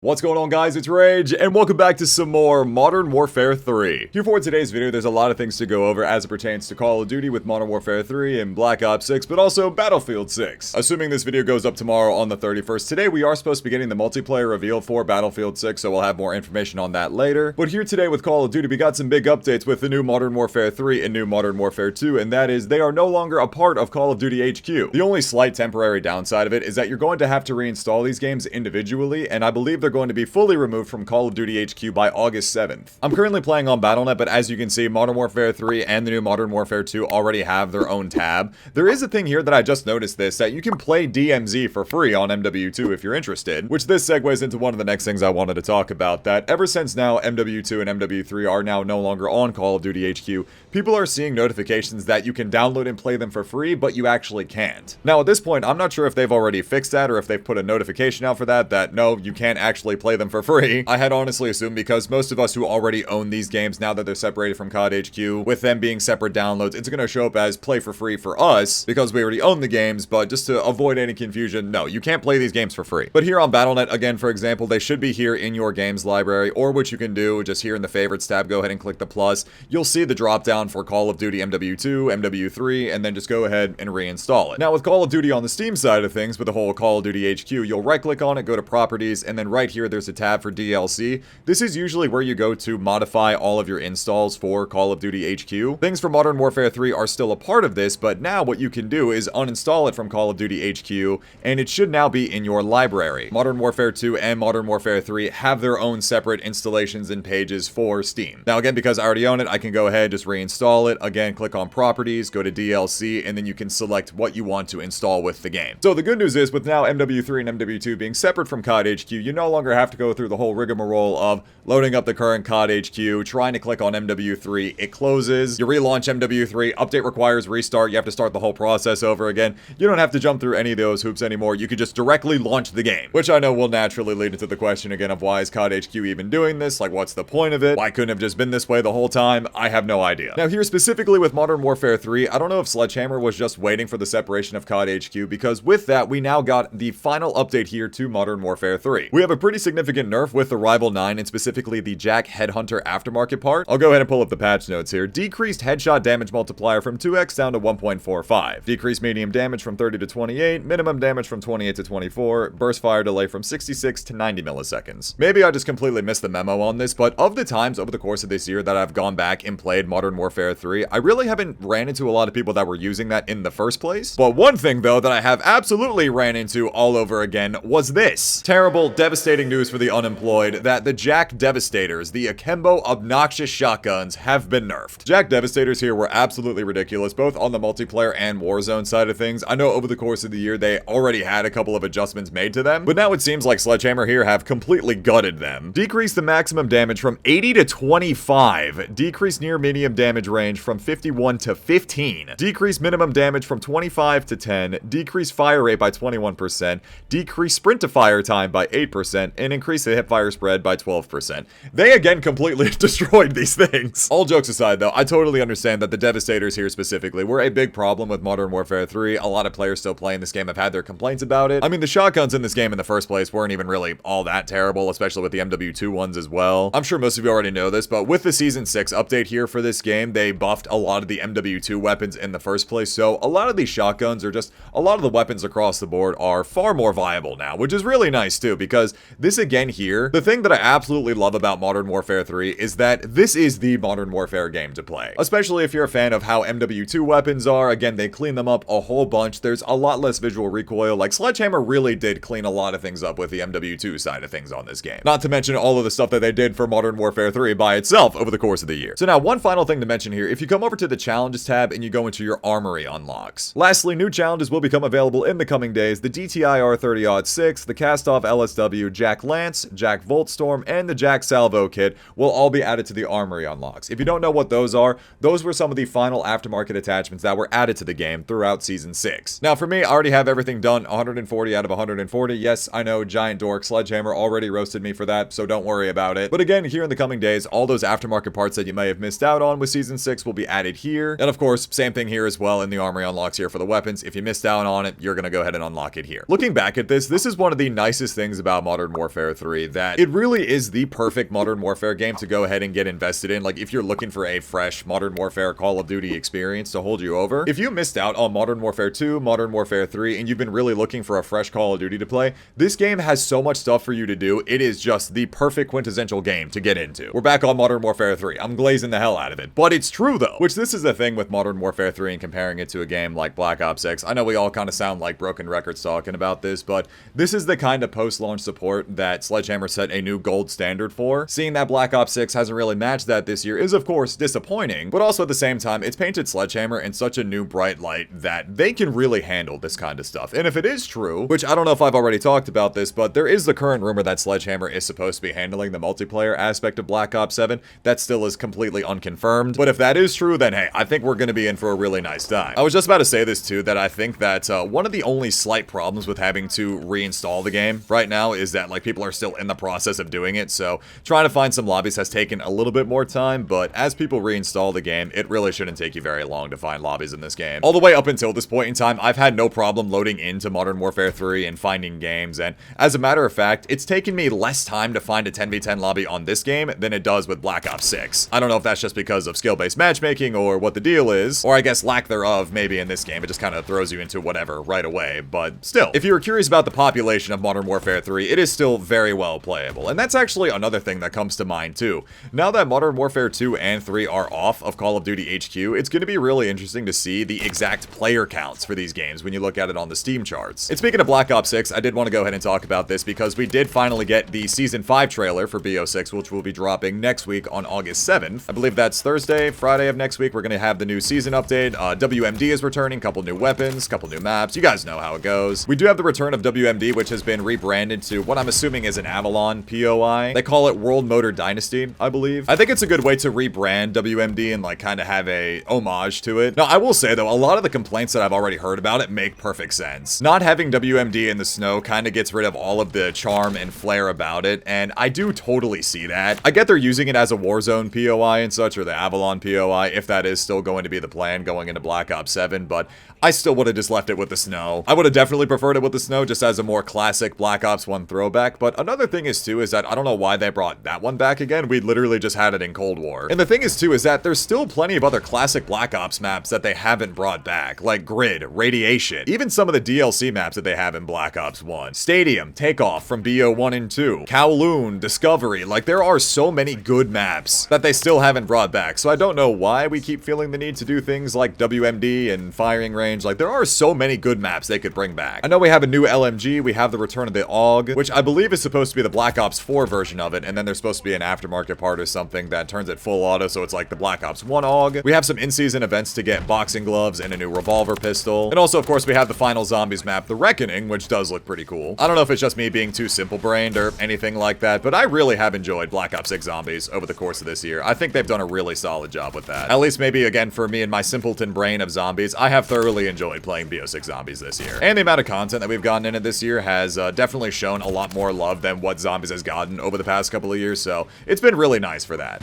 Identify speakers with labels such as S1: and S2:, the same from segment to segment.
S1: What's going on, guys? It's Rage, and welcome back to some more Modern Warfare 3. Here for today's video, there's a lot of things to go over as it pertains to Call of Duty with Modern Warfare 3 and Black Ops 6, but also Battlefield 6. Assuming this video goes up tomorrow on the 31st, today we are supposed to be getting the multiplayer reveal for Battlefield 6, so we'll have more information on that later. But here today with Call of Duty, we got some big updates with the new Modern Warfare 3 and new Modern Warfare 2, and that is they are no longer a part of Call of Duty HQ. The only slight temporary downside of it is that you're going to have to reinstall these games individually, and I believe they're going to be fully removed from Call of Duty HQ by August 7th. I'm currently playing on Battle.net, but as you can see, Modern Warfare 3 and the new Modern Warfare 2 already have their own tab. There is a thing here that I just noticed that you can play DMZ for free on MW2 if you're interested, which this segues into one of the next things I wanted to talk about, that ever since now MW2 and MW3 are now no longer on Call of Duty HQ, people are seeing notifications that you can download and play them for free, but you actually can't. Now at this point, I'm not sure if they've already fixed that or if they've put a notification out for that no, you can't actually play them for free. I had honestly assumed, because most of us who already own these games now that they're separated from COD HQ, with them being separate downloads, it's going to show up as play for free for us because we already own the games, but just to avoid any confusion, no, you can't play these games for free. But here on Battle.net, again, for example, they should be here in your games library, or what you can do, just here in the favorites tab, go ahead and click the plus. You'll see the drop down for Call of Duty MW2, MW3, and then just go ahead and reinstall it. Now with Call of Duty on the Steam side of things, with the whole Call of Duty HQ, you'll right click on it, go to properties, and then right here there's a tab for DLC. This is usually where you go to modify all of your installs for Call of Duty HQ. Things for Modern Warfare 3 are still a part of this, but now what you can do is uninstall it from Call of Duty HQ, and it should now be in your library. Modern Warfare 2 and Modern Warfare 3 have their own separate installations and pages for Steam. Now again, because I already own it, I can go ahead, just reinstall it. Again, click on properties, go to DLC, and then you can select what you want to install with the game. So the good news is, with now MW3 and MW2 being separate from COD HQ, you no longer have to go through the whole rigmarole of loading up the current COD HQ, trying to click on MW3, it closes, you relaunch MW3, update requires restart, you have to start the whole process over again. You don't have to jump through any of those hoops anymore, you could just directly launch the game. Which I know will naturally lead into the question again of why is COD HQ even doing this? Like, what's the point of it? Why couldn't it have just been this way the whole time? I have no idea. Now here specifically with Modern Warfare 3, I don't know if Sledgehammer was just waiting for the separation of COD HQ, because with that, we now got the final update here to Modern Warfare 3. We have a pretty significant nerf with the Rival 9, and specifically the Jack Headhunter aftermarket part. I'll go ahead and pull up the patch notes here. Decreased headshot damage multiplier from 2x down to 1.45. Decreased medium damage from 30 to 28. Minimum damage from 28 to 24. Burst fire delay from 66 to 90 milliseconds. Maybe I just completely missed the memo on this, but of the times over the course of this year that I've gone back and played Modern Warfare 3, I really haven't ran into a lot of people that were using that in the first place. But one thing though that I have absolutely ran into all over again was this. Terrible, devastating news for the unemployed, that the Jack Devastators, the akimbo obnoxious shotguns, have been nerfed. Jack Devastators here were absolutely ridiculous, both on the multiplayer and Warzone side of things. I know over the course of the year they already had a couple of adjustments made to them, but now it seems like Sledgehammer here have completely gutted them. Decrease the maximum damage from 80 to 25. Decrease near medium damage range from 51 to 15. Decrease minimum damage from 25 to 10. Decrease fire rate by 21%. Decrease sprint to fire time by 8%, and increase the hipfire spread by 12%. They again completely destroyed these things. All jokes aside though, I totally understand that the Devastators here specifically were a big problem with Modern Warfare 3. A lot of players still playing this game have had their complaints about it. I mean, the shotguns in this game in the first place weren't even really all that terrible, especially with the MW2 ones as well. I'm sure most of you already know this, but with the Season 6 update here for this game, they buffed a lot of the MW2 weapons in the first place, so a lot of these shotguns, or just a lot of the weapons across the board, are far more viable now, which is really nice too, because this again here, the thing that I absolutely love about Modern Warfare 3 is that this is the Modern Warfare game to play. Especially if you're a fan of how MW2 weapons are. Again, they clean them up a whole bunch. There's a lot less visual recoil. Like, Sledgehammer really did clean a lot of things up with the MW2 side of things on this game. Not to mention all of the stuff that they did for Modern Warfare 3 by itself over the course of the year. So now, one final thing to mention here, if you come over to the challenges tab and you go into your Armory Unlocks. Lastly, new challenges will become available in the coming days. The DTI R30-06, the Cast-Off LSW, Jack Lance, Jack Voltstorm, and the Jack Salvo kit will all be added to the Armory Unlocks. If you don't know what those are, those were some of the final aftermarket attachments that were added to the game throughout Season 6. Now for me, I already have everything done, 140 out of 140. Yes, I know, giant dork, Sledgehammer already roasted me for that, so don't worry about it. But again, here in the coming days, all those aftermarket parts that you may have missed out on with Season 6 will be added here. And of course, same thing here as well in the Armory Unlocks here for the weapons. If you missed out on it, you're gonna go ahead and unlock it here. Looking back at this is one of the nicest things about Modern Modern Warfare 3 that it really is the perfect Modern Warfare game to go ahead and get invested in. Like, if you're looking for a fresh Modern Warfare Call of Duty experience to hold you over. If you missed out on Modern Warfare 2, Modern Warfare 3, and you've been really looking for a fresh Call of Duty to play, this game has so much stuff for you to do. It is just the perfect quintessential game to get into. We're back on Modern Warfare 3. I'm glazing the hell out of it. But it's true, though. Which, this is the thing with Modern Warfare 3 and comparing it to a game like Black Ops 6. I know we all kind of sound like broken records talking about this, but this is the kind of post-launch support that Sledgehammer set a new gold standard for. Seeing that Black Ops 6 hasn't really matched that this year is, of course, disappointing, but also at the same time, it's painted Sledgehammer in such a new bright light that they can really handle this kind of stuff. And if it is true, which I don't know if I've already talked about this, but there is the current rumor that Sledgehammer is supposed to be handling the multiplayer aspect of Black Ops 7. That still is completely unconfirmed, but if that is true, then hey, I think we're going to be in for a really nice time. I was just about to say this too, that I think that one of the only slight problems with having to reinstall the game right now is that like people are still in the process of doing it, so trying to find some lobbies has taken a little bit more time, but as people reinstall the game, it really shouldn't take you very long to find lobbies in this game. All the way up until this point in time, I've had no problem loading into Modern Warfare 3 and finding games, and as a matter of fact, it's taken me less time to find a 10v10 lobby on this game than it does with Black Ops 6. I don't know if that's just because of skill-based matchmaking or what the deal is, or I guess lack thereof. Maybe in this game it just kind of throws you into whatever right away, but still, if you were curious about the population of Modern Warfare 3, it is still very well playable, and that's actually another thing that comes to mind too. Now that Modern Warfare 2 and 3 are off of Call of Duty HQ, it's going to be really interesting to see the exact player counts for these games when you look at it on the Steam charts. And speaking of Black Ops 6, I did want to go ahead and talk about this because we did finally get the Season 5 trailer for BO6, which will be dropping next week on August 7th. I believe that's Thursday, Friday of next week. We're going to have the new season update. WMD is returning, couple new weapons, couple new maps. You guys know how it goes. We do have the return of WMD, which has been rebranded to what I'm assuming is an Avalon POI. They call it World Motor Dynasty, I believe. I think it's a good way to rebrand WMD and like kind of have a homage to it. Now, I will say though, a lot of the complaints that I've already heard about it make perfect sense. Not having WMD in the snow kind of gets rid of all of the charm and flair about it, and I do totally see that. I get they're using it as a Warzone POI and such, or the Avalon POI, if that is still going to be the plan going into Black Ops 7, but I still would have just left it with the snow. I would have definitely preferred it with the snow just as a more classic Black Ops 1 throwback, but another thing is too is that I don't know why they brought that one back again. We literally just had it in Cold War. And the thing is too is that there's still plenty of other classic Black Ops maps that they haven't brought back, like Grid, Radiation, even some of the DLC maps that they have in Black Ops 1. Stadium, Takeoff from BO1 and 2, Kowloon, Discovery, like there are so many good maps that they still haven't brought back, so I don't know why we keep feeling the need to do things like WMD and Firing Range. Like there are so many good maps they could bring back. I know we have a new LMG, we have the return of the AUG, which I believe is supposed to be the Black Ops 4 version of it, and then there's supposed to be an aftermarket part or something that turns it full auto, so it's like the Black Ops 1 AUG. We have some in-season events to get boxing gloves and a new revolver pistol, and also of course we have the final zombies map, The Reckoning, which does look pretty cool. I don't know if it's just me being too simple-brained or anything like that, but I really have enjoyed Black Ops 6 Zombies over the course of this year. I think they've done a really solid job with that. At least maybe again for me and my simpleton brain of zombies, I have thoroughly enjoyed playing BO6 Zombies this year. And the amount of content that we've gotten in it this year has definitely shown a lot more love than what Zombies has gotten over the past couple of years, so it's been really nice for that.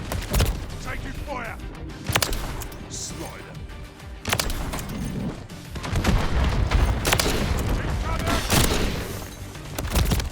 S2: Taking fire!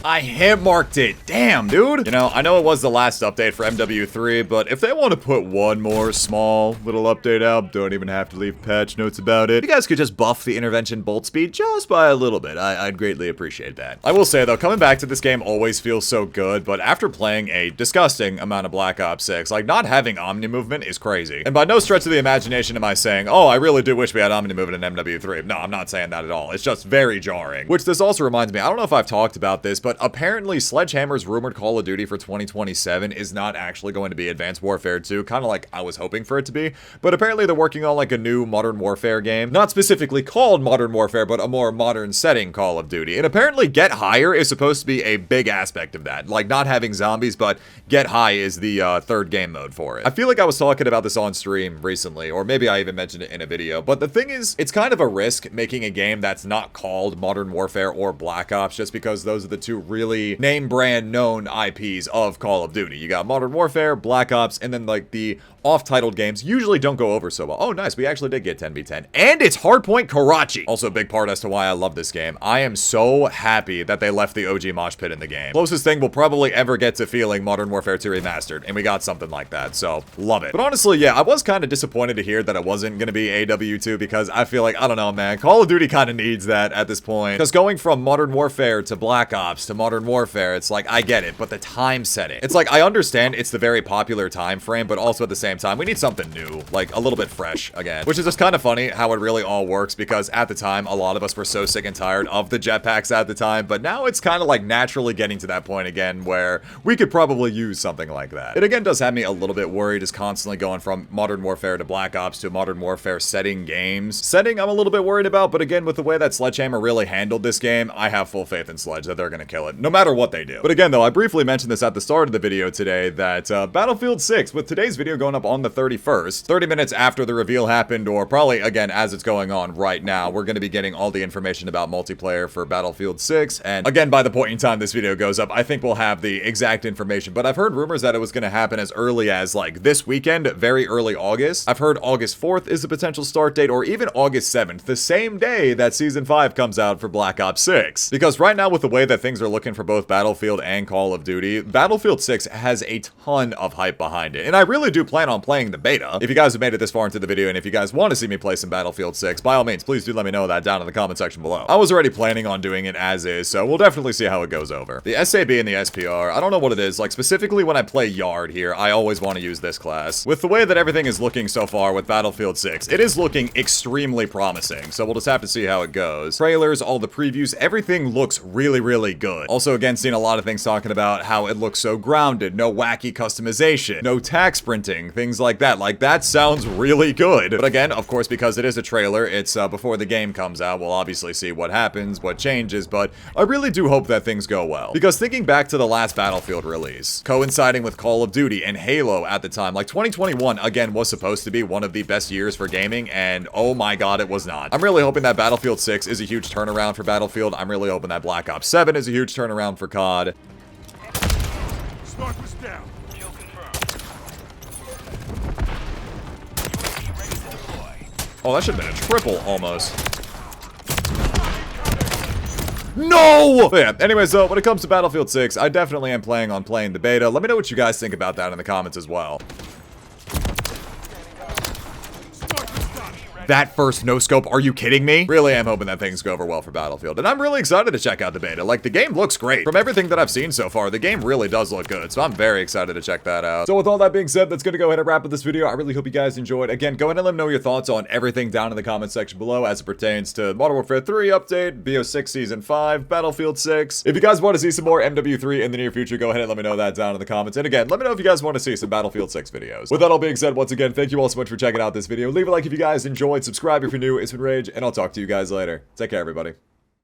S1: I hit marked it. Damn, dude. You know, I know it was the last update for MW3, but if they want to put one more small little update out, don't even have to leave patch notes about it. You guys could just buff the intervention bolt speed just by a little bit. I'd greatly appreciate that. I will say though, coming back to this game always feels so good, but after playing a disgusting amount of Black Ops 6, like not having Omni movement is crazy. And by no stretch of the imagination am I saying, oh, I really do wish we had Omni movement in MW3. No, I'm not saying that at all. It's just very jarring. Which this also reminds me, I don't know if I've talked about this, but apparently Sledgehammer's rumored Call of Duty for 2027 is not actually going to be Advanced Warfare 2, kind of like I was hoping for it to be, but apparently they're working on like a new Modern Warfare game, not specifically called Modern Warfare, but a more modern setting Call of Duty, and apparently Get Higher is supposed to be a big aspect of that, like not having zombies, but Get High is the third game mode for it. I feel like I was talking about this on stream recently, or maybe I even mentioned it in a video, but the thing is, it's kind of a risk making a game that's not called Modern Warfare or Black Ops, just because those are the two really name brand known IPs of Call of Duty. You got Modern Warfare, Black Ops, and then like the off-titled games usually don't go over so well. Oh, nice. We actually did get 10v10. And it's Hardpoint Karachi. Also a big part as to why I love this game. I am so happy that they left the OG mosh pit in the game. Closest thing we'll probably ever get to feeling Modern Warfare 2 Remastered, and we got something like that, so love it. But honestly, yeah, I was kind of disappointed to hear that it wasn't going to be AW2 because I feel like, I don't know, man, Call of Duty kind of needs that at this point. Because going from Modern Warfare to Black Ops to Modern Warfare, it's like, I get it, but the time setting. It's like, I understand it's the very popular time frame, but also at the same time, we need something new, like a little bit fresh again. Which is just kind of funny how it really all works because at the time, a lot of us were so sick and tired of the jetpacks at the time, but now it's kind of like naturally getting to that point again where we could probably use something like that. It again does have me a little bit worried just constantly going from Modern Warfare to Black Ops to Modern Warfare setting games. Setting I'm a little bit worried about, but again, with the way that Sledgehammer really handled this game, I have full faith in Sledge that they're gonna kill it, no matter what they do. But again though, I briefly mentioned this at the start of the video today that Battlefield 6, with today's video going up on the 31st, 30 minutes after the reveal happened, or probably again as it's going on right now, we're gonna be getting all the information about multiplayer for Battlefield 6, and again, by the point in time this video goes up, I think we'll have the exact information, but I've heard rumors that it was gonna happen as early as like this weekend, very early August. I've heard August 4th is a potential start date, or even August 7th, the same day that Season 5 comes out for Black Ops 6. Because right now, with the way that things are looking for both Battlefield and Call of Duty, Battlefield 6 has a ton of hype behind it, and I really do plan on playing the beta. If you guys have made it this far into the video, and if you guys want to see me play some Battlefield 6, by all means, please do let me know that down in the comment section below. I was already planning on doing it as is, so we'll definitely see how it goes over. The SAB and the SPR, I don't know what it is, like specifically when I play Yard here, I always want to use this class. With the way that everything is looking so far with Battlefield 6, it is looking extremely promising, so we'll just have to see how it goes. Trailers, all the previews, everything looks really, really good. Also, again, seeing a lot of things talking about how it looks so grounded, no wacky customization, no tax printing, things like that. Like, that sounds really good. But again, of course, because it is a trailer, it's before the game comes out, we'll obviously see what happens, what changes, but I really do hope that things go well. Because thinking back to the last Battlefield release, coinciding with Call of Duty and Halo at the time, like 2021, again, was supposed to be one of the best years for gaming, and oh my god, it was not. I'm really hoping that Battlefield 6 is a huge turnaround for Battlefield. I'm really hoping that Black Ops 7 is a huge turnaround for CoD.
S2: Sniper's down.
S3: Kill confirmed. UAV ready to deploy.
S1: Oh, that should have been a triple, almost. No! But yeah, anyways, though, when it comes to Battlefield 6, I definitely am planning on playing the beta. Let me know what you guys think about that in the comments as well. That first no-scope, are you kidding me? Really am hoping that things go over well for Battlefield, and I'm really excited to check out the beta. Like, the game looks great. From everything that I've seen so far, the game really does look good, so I'm very excited to check that out. So with all that being said, that's gonna go ahead and wrap up this video. I really hope you guys enjoyed. Again, go ahead and let me know your thoughts on everything down in the comment section below as it pertains to Modern Warfare 3 update, BO6 Season 5, Battlefield 6. If you guys want to see some more MW3 in the near future, go ahead and let me know that down in the comments. And again, let me know if you guys want to see some Battlefield 6 videos. With that all being said, once again, thank you all so much for checking out this video. Leave a like if you guys enjoyed, subscribe if you're new. It's been Rage, and I'll talk to you guys later. Take care, everybody.